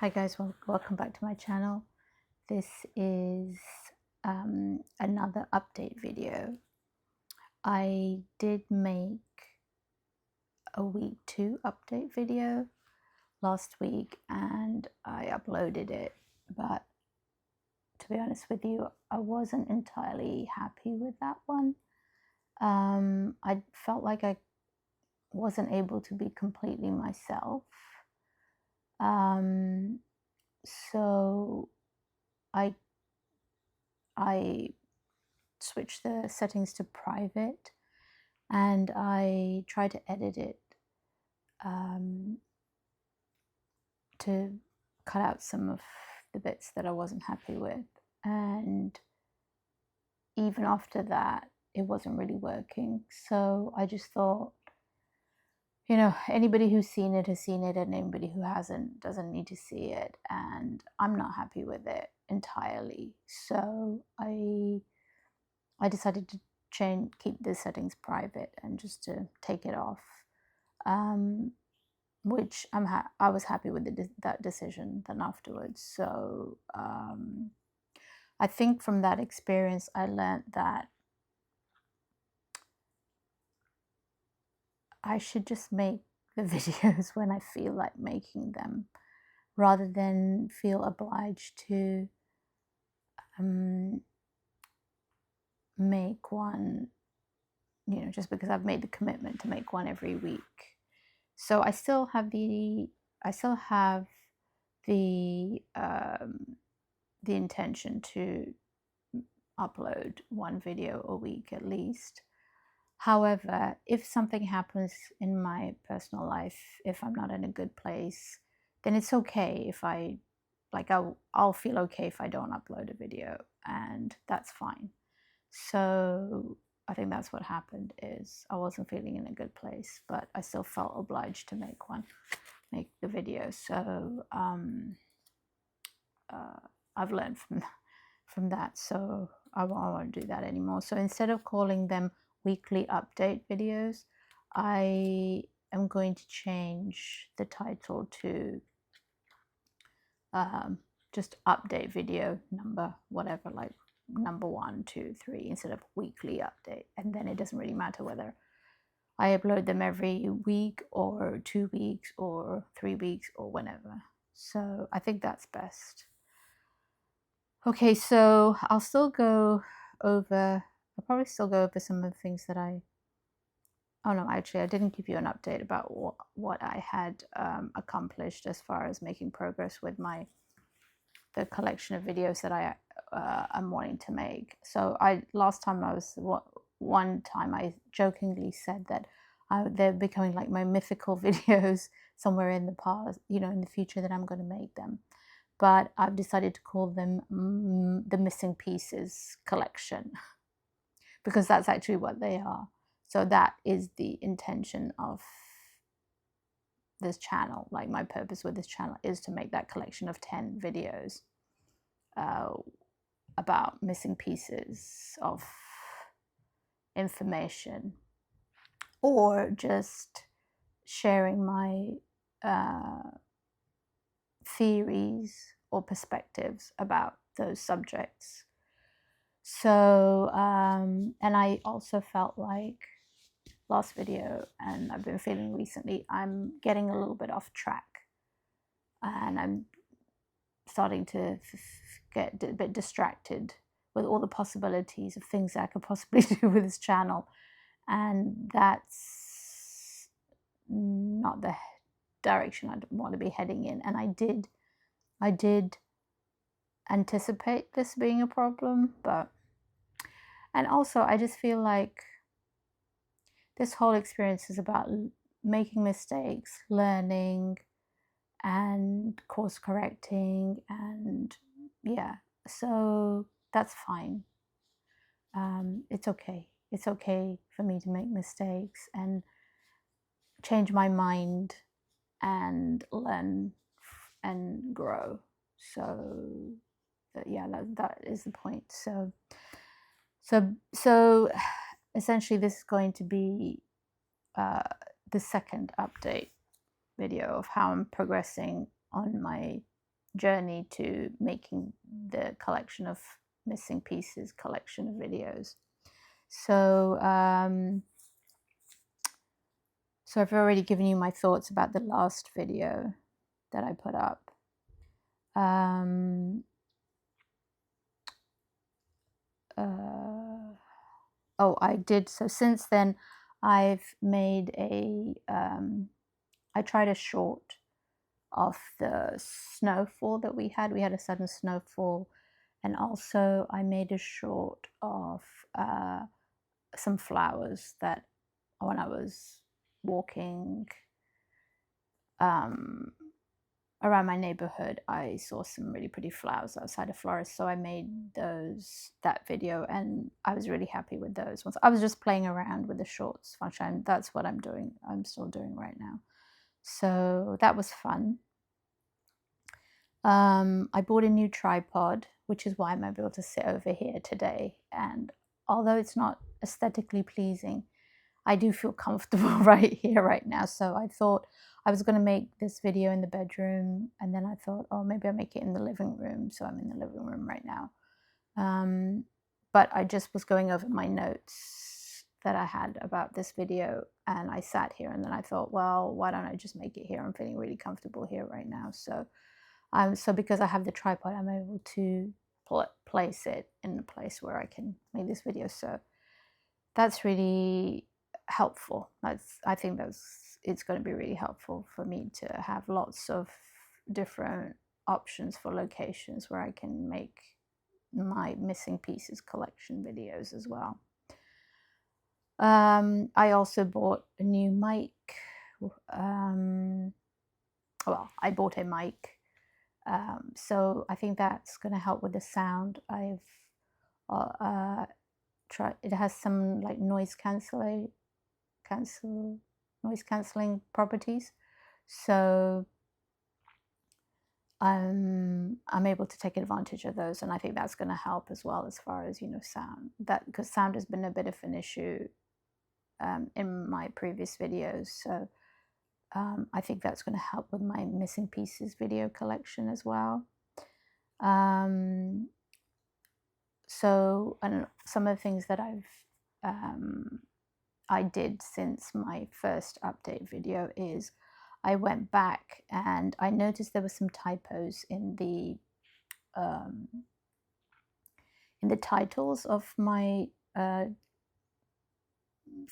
Hi guys, welcome back to my channel. This is another update video. I did make a week 2 update video last week and I uploaded it, but to be honest with you, I wasn't entirely happy with that one. I felt like I wasn't able to be completely myself. So I switched the settings to private and I tried to edit it to cut out some of the bits that I wasn't happy with. And even after that, it wasn't really working. So I just thought, you know, anybody who's seen it has seen it, and anybody who hasn't doesn't need to see it. And I'm not happy with it entirely. So I decided to keep the settings private and just to take it off, which I was happy with that decision then afterwards. So I think from that experience I learned that I should just make the videos when I feel like making them, rather than feel obliged to make one, you know, just because I've made the commitment to make one every week. So I still have the intention to upload one video a week at least. However, if something happens in my personal life, if I'm not in a good place, then it's okay if I'll feel okay if I don't upload a video, and that's fine. So I think that's what happened, is I wasn't feeling in a good place, but I still felt obliged to make the video. So I've learned from that, so I won't do that anymore. So instead of calling them weekly update videos, I am going to change the title to just update video number whatever, like number 1, 2, 3, instead of weekly update. And then it doesn't really matter whether I upload them every week or 2 weeks or 3 weeks or whenever. So I think that's best. Okay, so I'll probably still go over some of the things that oh no, actually I didn't give you an update about what I had accomplished as far as making progress with the collection of videos that I'm wanting to make. So one time I jokingly said that they're becoming like my mythical videos somewhere in the past, you know, in the future, that I'm going to make them. But I've decided to call them the Missing Pieces collection, because that's actually what they are. So that is the intention of this channel. Like, my purpose with this channel is to make that collection of 10 videos about missing pieces of information, or just sharing my theories or perspectives about those subjects. So and I also felt like last video, and I've been feeling recently, I'm getting a little bit off track, and I'm starting to get a bit distracted with all the possibilities of things that I could possibly do with this channel, and that's not the direction I want to be heading in. And I did anticipate this being a problem, and also I just feel like this whole experience is about making mistakes, learning, and course correcting, and yeah, so that's fine. It's okay. It's okay for me to make mistakes and change my mind and learn and grow. So yeah, that is the point. So essentially, this is going to be the second update video of how I'm progressing on my journey to making the collection of missing pieces collection of videos. So so I've already given you my thoughts about the last video that I put up. Oh, I did. So since then, I've made I tried a short of the snowfall that we had. We had a sudden snowfall. And also I made a short of some flowers that when I was walking around my neighborhood, I saw some really pretty flowers outside a florist. So I made that video, and I was really happy with those ones. I was just playing around with the shorts function. That's what I'm still doing right now. So that was fun. I bought a new tripod, which is why I'm able to sit over here today. And although it's not aesthetically pleasing, I do feel comfortable right here, right now. So I thought I was going to make this video in the bedroom, and then I thought, oh, maybe I'll make it in the living room. So I'm in the living room right now. But I just was going over my notes that I had about this video, and I sat here, and then I thought, well, why don't I just make it here? I'm feeling really comfortable here right now. So because I have the tripod, I'm able to place it in a place where I can make this video. So that's really helpful. I think it's going to be really helpful for me to have lots of different options for locations where I can make my missing pieces collection videos as well. I also bought a new mic. Well, I bought a mic. So I think that's going to help with the sound. I've tried. It has some like noise cancelling properties. So I'm able to take advantage of those, and I think that's going to help as well as far as sound. Because sound has been a bit of an issue in my previous videos. So I think that's going to help with my missing pieces video collection as well. So, and some of the things that I did since my first update video is I went back and I noticed there were some typos in the titles of my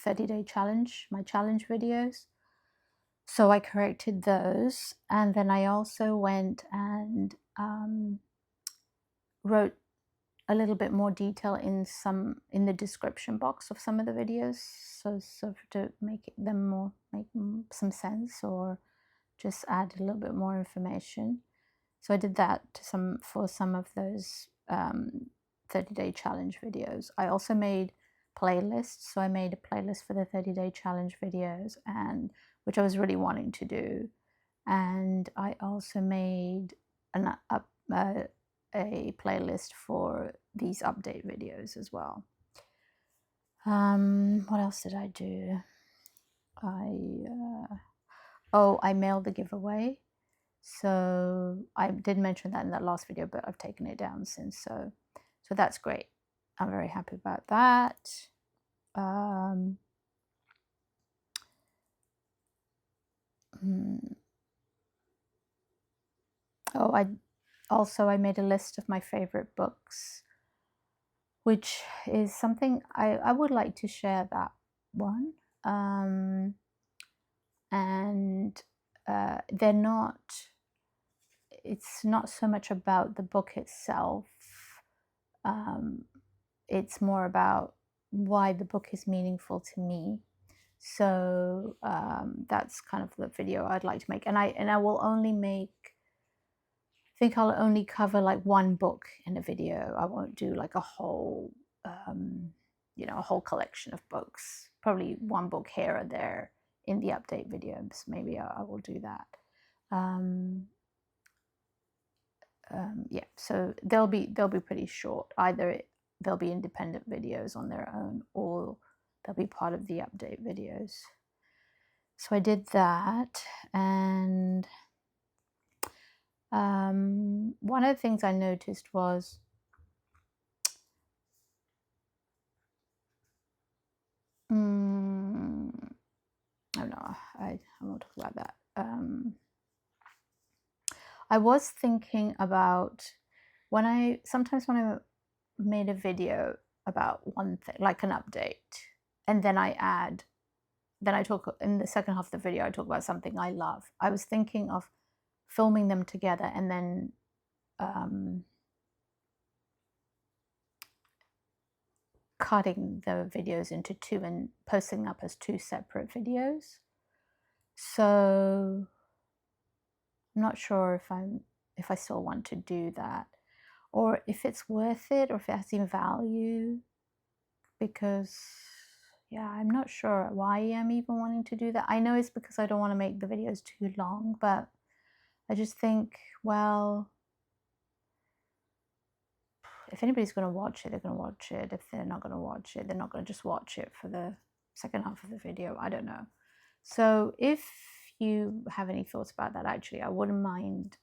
30-day challenge, my challenge videos. So I corrected those, and then I also went and wrote a little bit more detail in the description box of some of the videos, so to make some sense, or just add a little bit more information. So I did that for some of those 30-day challenge videos. I also made playlists. So I made a playlist for the 30-day challenge videos, and which I was really wanting to do. And I also made a playlist for these update videos as well. What else did I do? I mailed the giveaway. So I did mention that in that last video, but I've taken it down since. So that's great. I'm very happy about that. I made a list of my favorite books, which is something I would like to share that one. And it's not so much about the book itself. It's more about why the book is meaningful to me. So that's kind of the video I'd like to make. And I will only I'll only cover like one book in a video. I won't do like a whole, a whole collection of books. Probably one book here or there in the update videos. Maybe I will do that. Yeah, so they'll be pretty short. Either they'll be independent videos on their own, or they'll be part of the update videos. So I did that, and One of the things I noticed was I don't know, I won't talk about that. I was thinking about sometimes when I made a video about one thing, like an update, and then I talk in the second half of the video, I talk about something I love. I was thinking of filming them together and then cutting the videos into two and posting up as two separate videos. So I'm not sure if I still want to do that, or if it's worth it, or if it has any value, because yeah, I'm not sure why I'm even wanting to do that. I know it's because I don't want to make the videos too long, but I just think, well, if anybody's going to watch it, they're going to watch it. If they're not going to watch it, they're not going to just watch it for the second half of the video. I don't know. So if you have any thoughts about that, actually, I wouldn't mind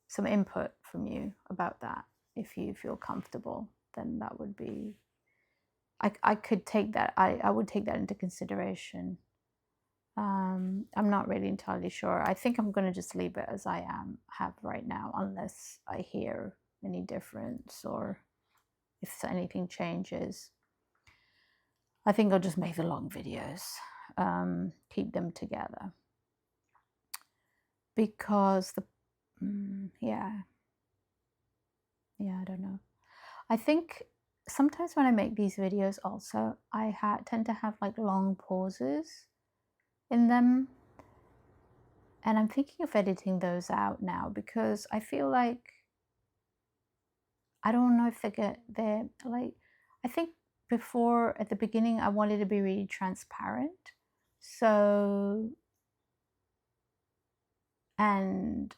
some input from you about that. If you feel comfortable, then that would be, I could take that, I would take that into consideration. I'm not really entirely sure. I think I'm going to just leave it as I have right now, unless I hear any difference or if anything changes. I think I'll just make the long videos, keep them together, because yeah, I don't know. I think sometimes when I make these videos also, I tend to have like long pauses in them. And I'm thinking of editing those out now, because I feel like, I don't know if they're like, I think before, at the beginning, I wanted to be really transparent. So, and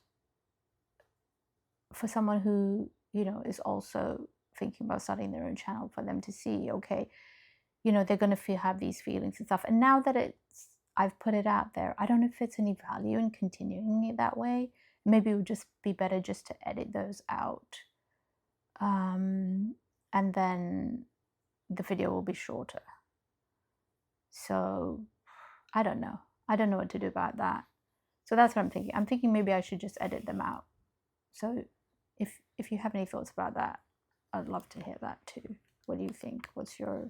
for someone who, is also thinking about starting their own channel, for them to see, okay, they're going to have these feelings and stuff. And now that I've put it out there, I don't know if it's any value in continuing it that way. Maybe it would just be better just to edit those out. And then the video will be shorter. So I don't know. I don't know what to do about that. So that's what I'm thinking. I'm thinking maybe I should just edit them out. So if you have any thoughts about that, I'd love to hear that too. What do you think? What's your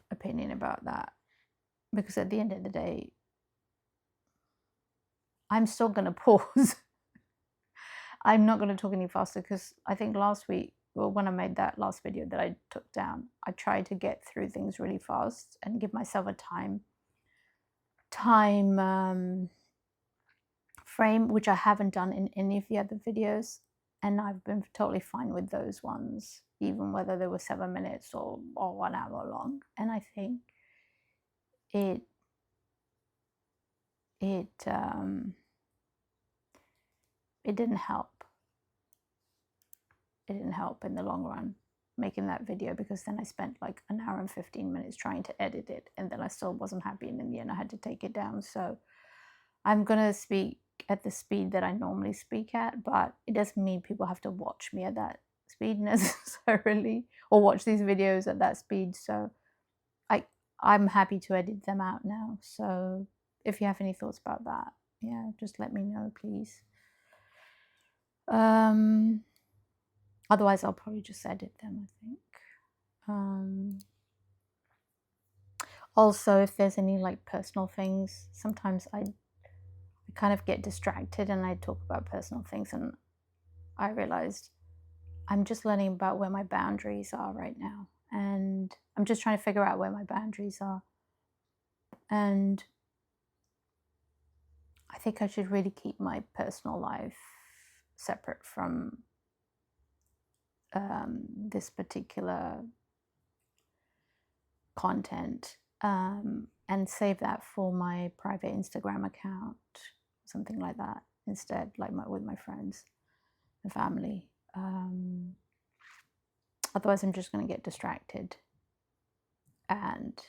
opinion about that? Because at the end of the day, I'm still going to pause. I'm not going to talk any faster, because I think last week, well, when I made that last video that I took down, I tried to get through things really fast and give myself a time frame, which I haven't done in any of the other videos. And I've been totally fine with those ones, even whether they were 7 minutes or 1 hour long. And I think it didn't help. It didn't help in the long run, making that video, because then I spent like 1 hour and 15 minutes trying to edit it, and then I still wasn't happy, and in the end I had to take it down. So I'm gonna speak at the speed that I normally speak at, but it doesn't mean people have to watch me at that speed necessarily, or watch these videos at that speed. So I'm happy to edit them out now. So if you have any thoughts about that, yeah, just let me know, please. Otherwise, I'll probably just edit them, I think. Also, if there's any like personal things, sometimes I kind of get distracted and I talk about personal things, and I realized I'm just learning about where my boundaries are right now. And I'm just trying to figure out where my boundaries are. And I think I should really keep my personal life separate from this particular content, and save that for my private Instagram account, something like that instead, like with my friends and family. Otherwise I'm just going to get distracted, and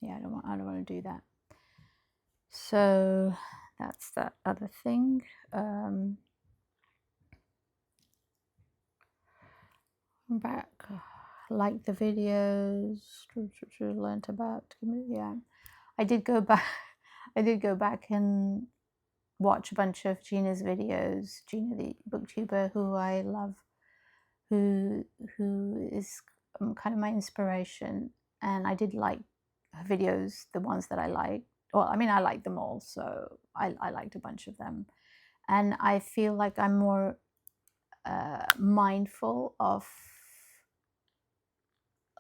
yeah, I don't want to do that. So that's that other thing. I'm back. Like the videos, learned about, yeah. I did go back. I did go back and watch a bunch of Gina's videos. Gina, the booktuber, who I love, who is kind of my inspiration, and I did like her videos, the ones that I liked. Well, I mean, I like them all, so I liked a bunch of them, and I feel like I'm more mindful of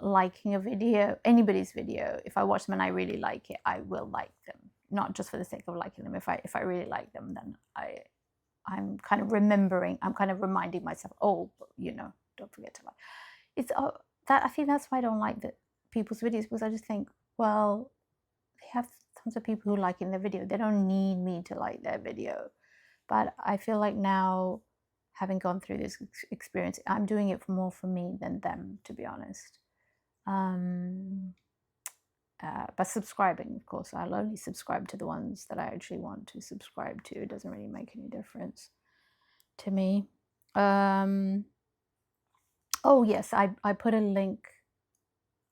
liking a video, anybody's video. If I watch them and I really like it, I will like them, not just for the sake of liking them. If I really like them, then I'm kind of reminding myself, oh, you know, don't forget to like. It's that, I think that's why I don't like people's videos, because I just think, well, they have tons of people who like in their video. They don't need me to like their video. But I feel like now, having gone through this experience, I'm doing it more for me than them, to be honest. But subscribing, of course, I'll only subscribe to the ones that I actually want to subscribe to. It doesn't really make any difference to me. Oh yes, I put a link.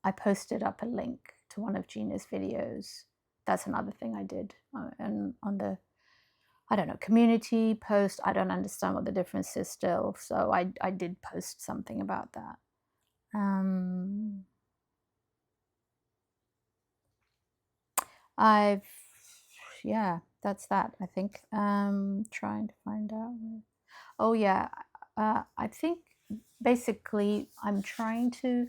I posted up a link to one of Gina's videos. That's another thing I did, and on the, I don't know, community post. I don't understand what the difference is still, so I did post something about that. Yeah, that's that, I think. Trying to find out. Oh yeah, I think basically I'm trying to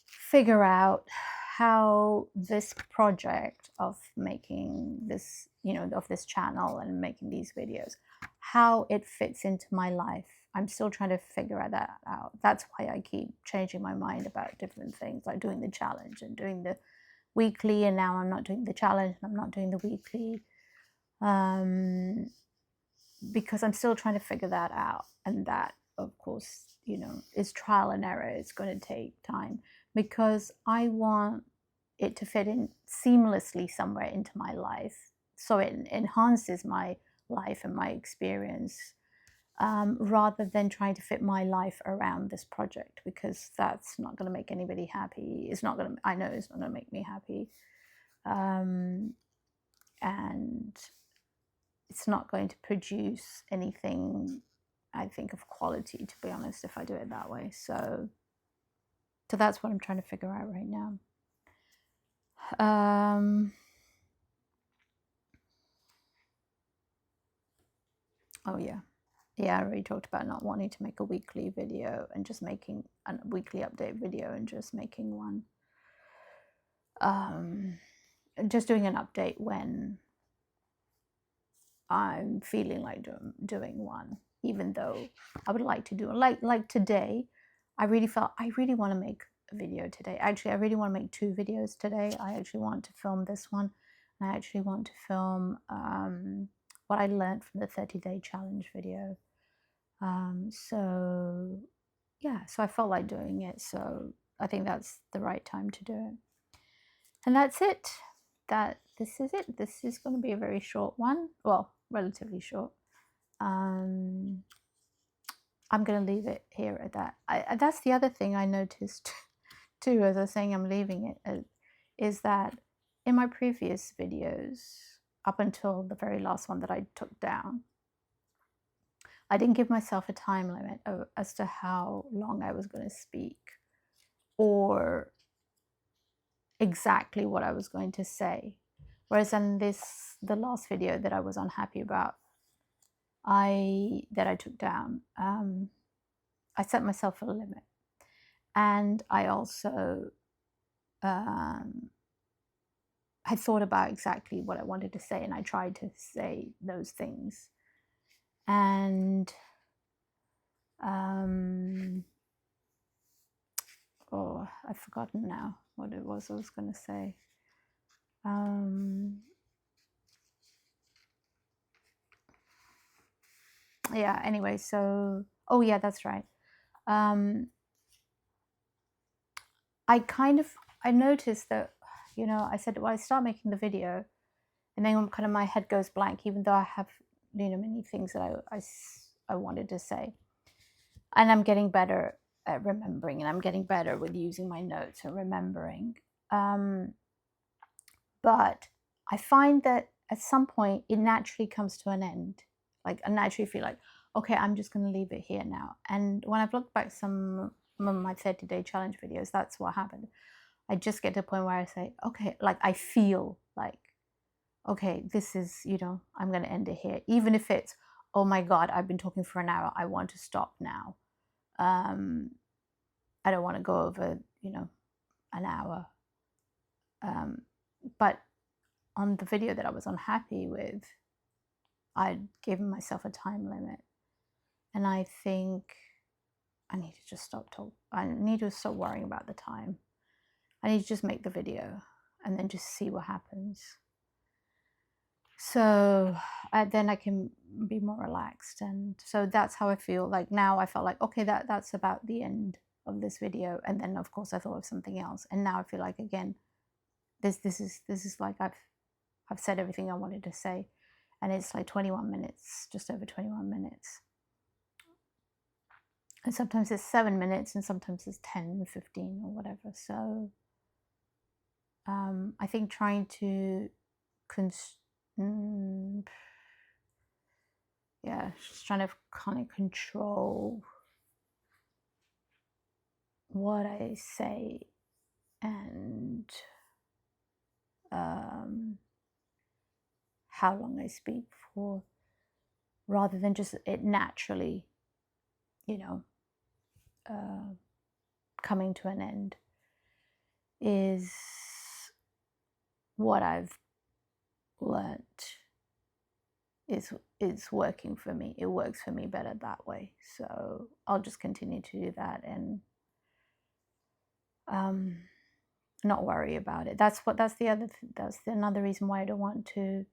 figure out how this project of making this, you know, of this channel and making these videos, how it fits into my life. I'm still trying to figure that out. That's why I keep changing my mind about different things, like doing the challenge and doing the weekly, and now I'm not doing the challenge and I'm not doing the weekly, because I'm still trying to figure that out. And that, of course, you know, is trial and error. It's going to take time, because I want it to fit in seamlessly somewhere into my life, so it enhances my life and my experience, rather than trying to fit my life around this project, because that's not going to make anybody happy. It's not going to, I know it's not going to make me happy, and it's not going to produce anything, I think, of quality, to be honest, if I do it that way. So that's what I'm trying to figure out right now. Oh yeah, I already talked about not wanting to make a weekly video and just making a weekly update video and just making one. Just doing an update when I'm feeling like doing one, even though I would like to do it. Like today, I really felt I really want to make a video today. Actually, I really want to make 2 videos today. I actually want to film this one, and I actually want to film what I learned from the 30-day challenge video. So yeah, so I felt like doing it. So I think that's the right time to do it. And that's it. This is it. This is going to be a very short one. Well, relatively short. I'm going to leave it here at that. That's the other thing I noticed too, as I was saying I'm leaving it, is that in my previous videos, up until the very last one that I took down, I didn't give myself a time limit as to how long I was going to speak, or exactly what I was going to say. Whereas in the last video that I was unhappy about, that I took down, I set myself a limit, and I also I thought about exactly what I wanted to say, and I tried to say those things. And oh, I've forgotten now what it was I was going to say. Yeah, anyway, so, oh yeah, that's right. I noticed that, you know, I said, well, I start making the video and then kind of my head goes blank, even though I have, you know, many things that I wanted to say. And I'm getting better at remembering, and I'm getting better with using my notes and remembering. But I find that at some point it naturally comes to an end. Like I naturally feel like, okay, I'm just going to leave it here now. And when I've looked back some of my 30-day challenge videos, that's what happened. I just get to a point where I say, okay, like I feel like, okay, this is, you know, I'm going to end it here. Even if it's, oh my God, I've been talking for an hour. I want to stop now. I don't want to go over, you know, an hour. But on the video that I was unhappy with, I'd given myself a time limit. And I think I need to just I need to stop worrying about the time. I need to just make the video and then just see what happens. So then I can be more relaxed. And so that's how I feel. Like now I felt like, okay, that's about the end of this video. And then of course I thought of something else. And now I feel like, again, this is like I've said everything I wanted to say. And it's like 21 minutes, just over 21 minutes. And sometimes it's 7 minutes and sometimes it's 10 or 15 or whatever. So I think trying to just trying to kind of control what I say and how long I speak for, rather than just it naturally, you know, coming to an end, is what I've learnt is working for me. It works for me better that way. So I'll just continue to do that and not worry about it. That's another reason why I don't want to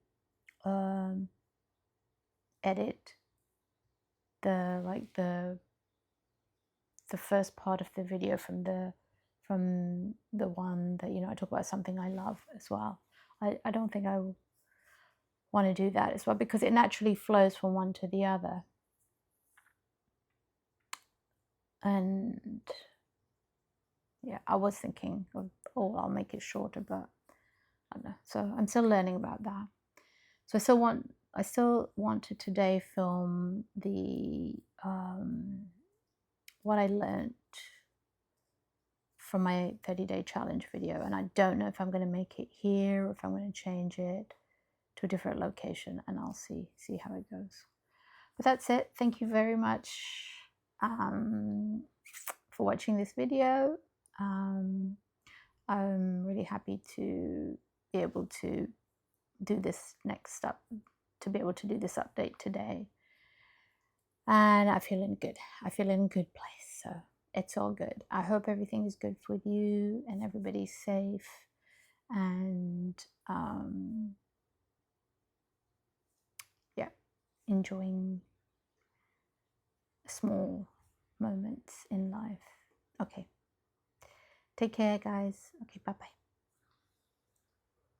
edit the first part of the video from the one that, you know, I talk about something I love as well. I don't think I want to do that as well, because it naturally flows from one to the other. And yeah, I was thinking of, oh, I'll make it shorter, but I don't know. So I'm still learning about that. So I still want to today film the what I learned from my 30-day challenge video, and I don't know if I'm going to make it here or if I'm going to change it to a different location, and I'll see how it goes. But that's it. Thank you very much for watching this video. I'm really happy to be able to do this next up, to be able to do this update today. And I feel in a good place. So it's all good. I hope everything is good with you and everybody's safe and yeah, enjoying small moments in life. Okay. Take care, guys. Okay, bye-bye.